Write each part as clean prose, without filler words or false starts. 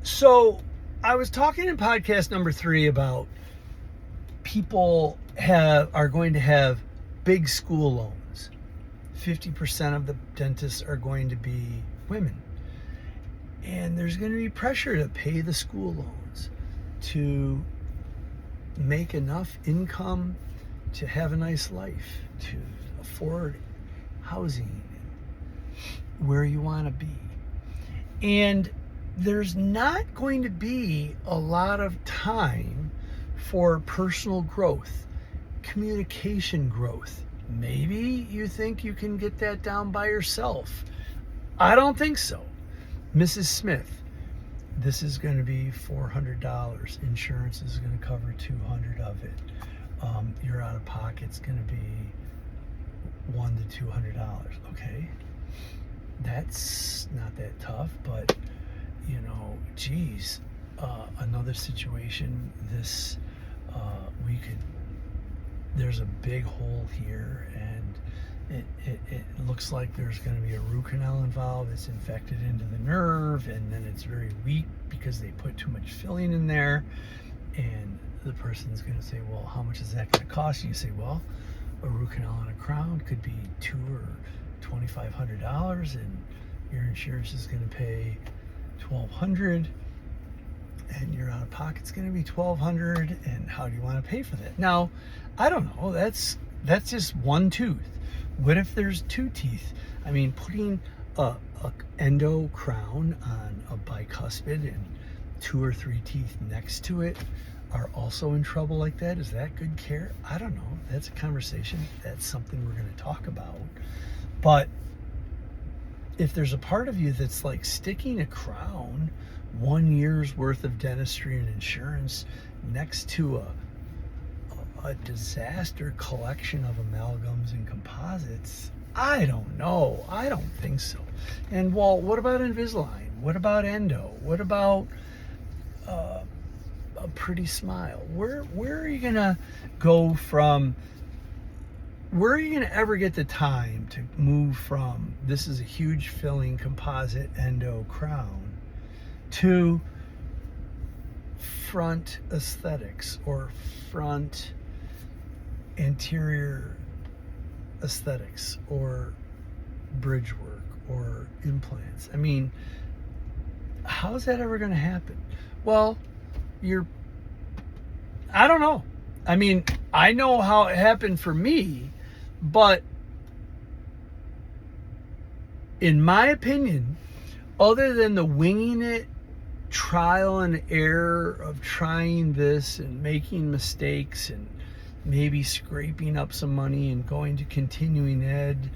So I was talking in podcast number 3 about people are going to have big school loans. 50% of the dentists are going to be women. And there's going to be pressure to pay the school loans, to make enough income to have a nice life, to afford housing where you want to be. And there's not going to be a lot of time for personal growth, communication growth. Maybe you think you can get that down by yourself. I don't think so. Mrs. Smith, this is going to be $400. Insurance is going to cover $200 of it. Your out-of-pocket's going to be $100 to $200. Okay, that's not that tough, but geez, another situation. There's a big hole here, and it looks like there's going to be a root canal involved. It's infected into the nerve, and then it's very weak because they put too much filling in there. And the person's going to say, well, how much is that going to cost you? You say, well, a root canal and a crown could be $200 or $2,500, and your insurance is going to pay $1,200, and your out-of-pocket's going to be $1,200. And how do you want to pay for that? Now, I don't know. That's just one tooth. What if there's 2 teeth? I mean, putting a endo crown on a bicuspid and 2 or 3 teeth next to it are also in trouble like that. Is that good care? I don't know. That's a conversation. That's something we're going to talk about. But if there's a part of you that's like sticking a crown, 1 year's worth of dentistry and insurance next to a disaster collection of amalgams and composites, I don't know. I don't think so. And well, what about Invisalign? What about endo? What about a pretty smile? Where are you gonna go from? Where are you going to ever get the time to move from this is a huge filling composite endo crown to front aesthetics or front anterior aesthetics or bridge work or implants? I mean, how's that ever going to happen? Well, I don't know. I mean, I know how it happened for me. But in my opinion, other than the winging it, trial and error of trying this and making mistakes and maybe scraping up some money and going to continuing ed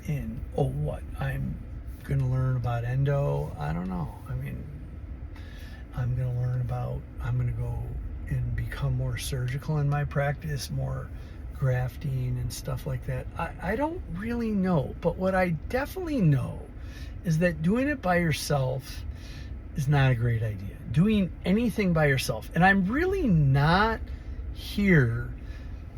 and, I'm going to learn about endo. I don't know. I mean, I'm going to go and become more surgical in my practice, more grafting and stuff like that. I don't really know, but what I definitely know is that doing it by yourself is not a great idea. Doing anything by yourself. And I'm really not here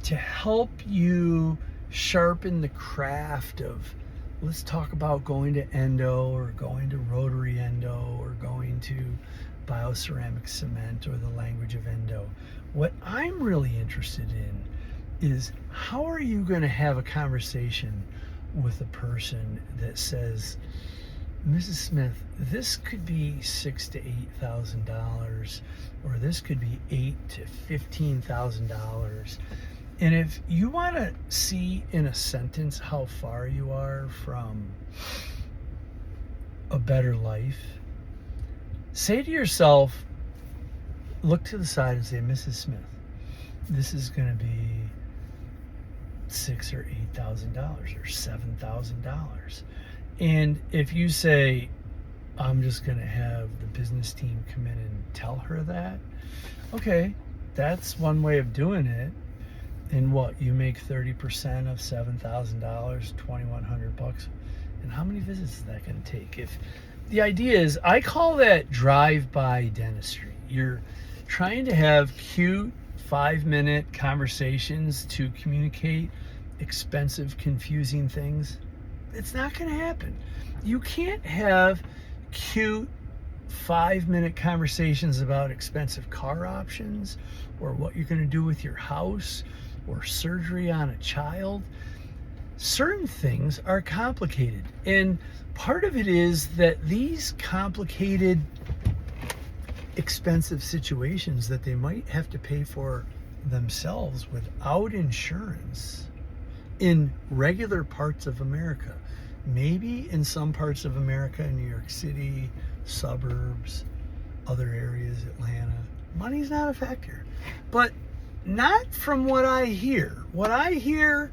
to help you sharpen the craft of, let's talk about going to endo or going to rotary endo or going to bioceramic cement or the language of endo. What I'm really interested in is, how are you going to have a conversation with a person that says, Mrs. Smith, this could be $6,000 to $8,000, or this could be $8,000 to $15,000. And if you want to see in a sentence how far you are from a better life, say to yourself, look to the side and say, Mrs. Smith, this is going to be $6,000 or $8,000 or $7,000. And if you say, I'm just going to have the business team come in and tell her that, okay, that's one way of doing it. And what, you make 30% of $7,000, $2,100. And how many visits is that going to take? If the idea is, I call that drive-by dentistry. You're trying to have cute 5-minute conversations to communicate expensive, confusing things. It's not going to happen. You can't have cute 5-minute conversations about expensive car options or what you're going to do with your house or surgery on a child. Certain things are complicated, and part of it is that these complicated, expensive situations that they might have to pay for themselves without insurance in regular parts of America, maybe in some parts of America, in New York City, suburbs, other areas, Atlanta, money's not a factor. But not from what I hear. What I hear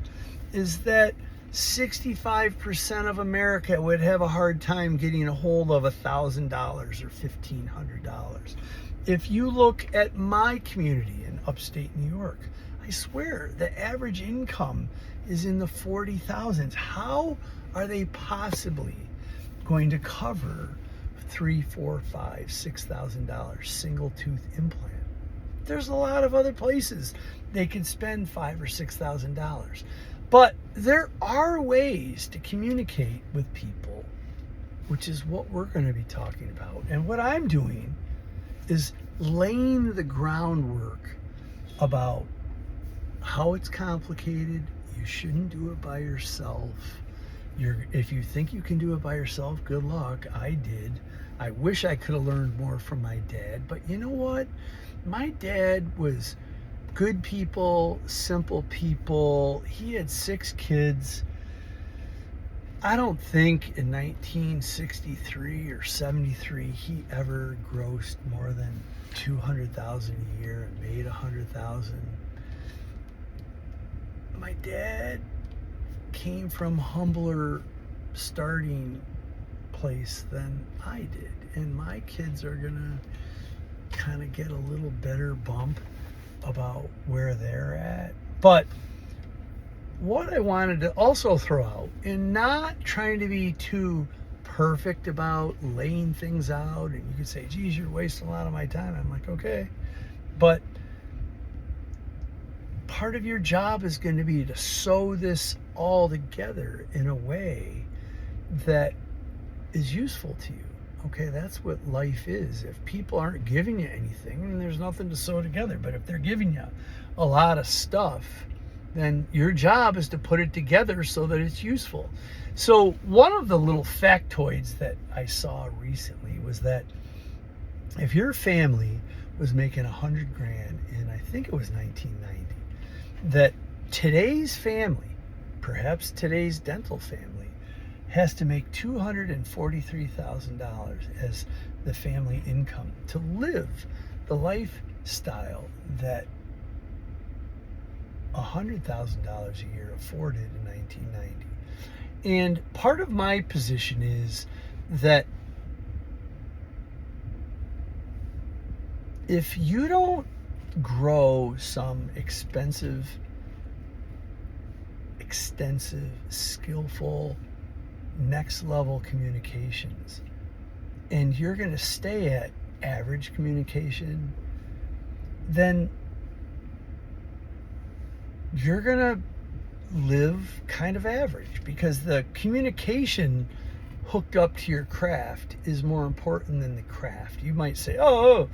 is that 65% of America would have a hard time getting a hold of $1,000 or $1,500. If you look at my community in upstate New York, I swear the average income is in the 40,000s. How are they possibly going to cover $3,000, $4,000, $5,000, $6,000 single tooth implant? There's a lot of other places they could spend $5,000 or $6,000. But there are ways to communicate with people, which is what we're going to be talking about. And what I'm doing is laying the groundwork about how it's complicated. You shouldn't do it by yourself. If you think you can do it by yourself, good luck. I did. I wish I could have learned more from my dad. But you know what? My dad was good people, simple people. He had 6 kids. I don't think in 1963 or 73 he ever grossed more than $200,000 a year and made $100,000. My dad came from humbler starting place than I did, and my kids are gonna kind of get a little better bump about where they're at. But what I wanted to also throw out, and not trying to be too perfect about laying things out, and you could say, geez, you're wasting a lot of my time. I'm like, okay, but part of your job is going to be to sew this all together in a way that is useful to you. Okay, that's what life is. If people aren't giving you anything, then there's nothing to sew together. But if they're giving you a lot of stuff, then your job is to put it together so that it's useful. So one of the little factoids that I saw recently was that if your family was making $100,000 in, I think it was 1990, that today's family, perhaps today's dental family, has to make $243,000 as the family income to live the lifestyle that $100,000 a year afforded in 1990. And part of my position is that if you don't grow some expensive, extensive, skillful, next level communications, and you're going to stay at average communication, then you're going to live kind of average, because the communication hooked up to your craft is more important than the craft. You might say, oh,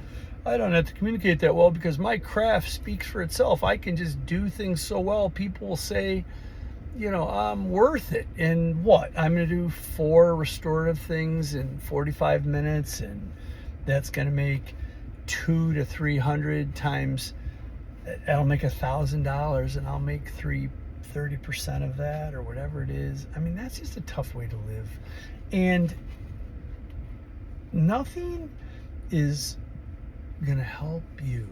I don't have to communicate that well because my craft speaks for itself. I can just do things so well. People will say, you know, I'm worth it. And what? I'm going to do 4 restorative things in 45 minutes, and that's going to make 200 to 300 times. I'll make $1,000, and I'll make 30% of that, or whatever it is. I mean, that's just a tough way to live. And nothing is going to help you,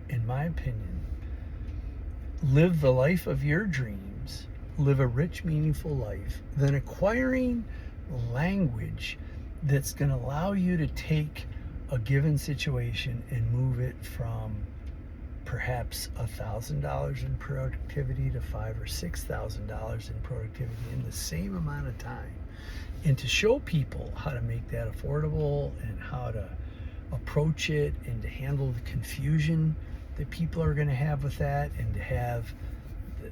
in my opinion, live the life of your dreams, live a rich, meaningful life, than acquiring language that's going to allow you to take a given situation and move it from perhaps $1,000 in productivity to $5,000 or $6,000 in productivity in the same amount of time, and to show people how to make that affordable and how to approach it and to handle the confusion that people are going to have with that, and to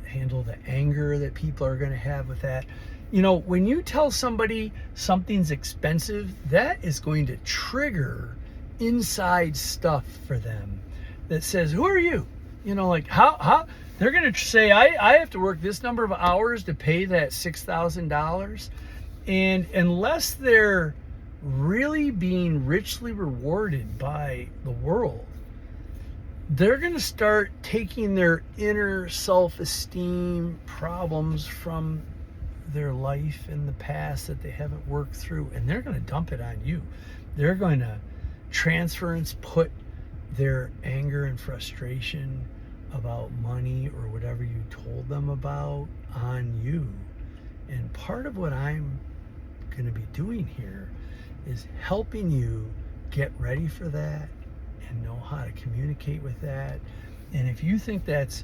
handle the anger that people are going to have with that. when you tell somebody something's expensive, that is going to trigger inside stuff for them that says, who are you? Like how they're going to say, I have to work this number of hours to pay that $6,000. And unless they're really being richly rewarded by the world, they're going to start taking their inner self-esteem problems from their life in the past that they haven't worked through, and they're going to dump it on you. They're going to transference put their anger and frustration about money or whatever you told them about on you. And part of what I'm going to be doing here is helping you get ready for that and know how to communicate with that. And if you think that's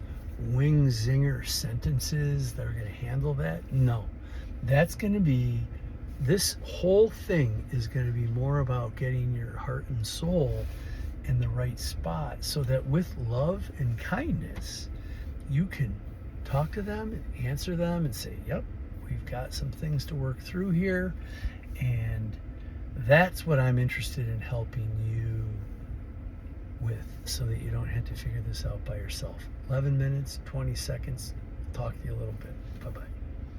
wing zinger sentences that are going to handle that, no. That's going to be, this whole thing is going to be more about getting your heart and soul in the right spot, so that with love and kindness, you can talk to them and answer them and say, yep, we've got some things to work through here. And that's what I'm interested in helping you with, so that you don't have to figure this out by yourself. 11 minutes, 20 seconds. Talk to you a little bit. Bye-bye.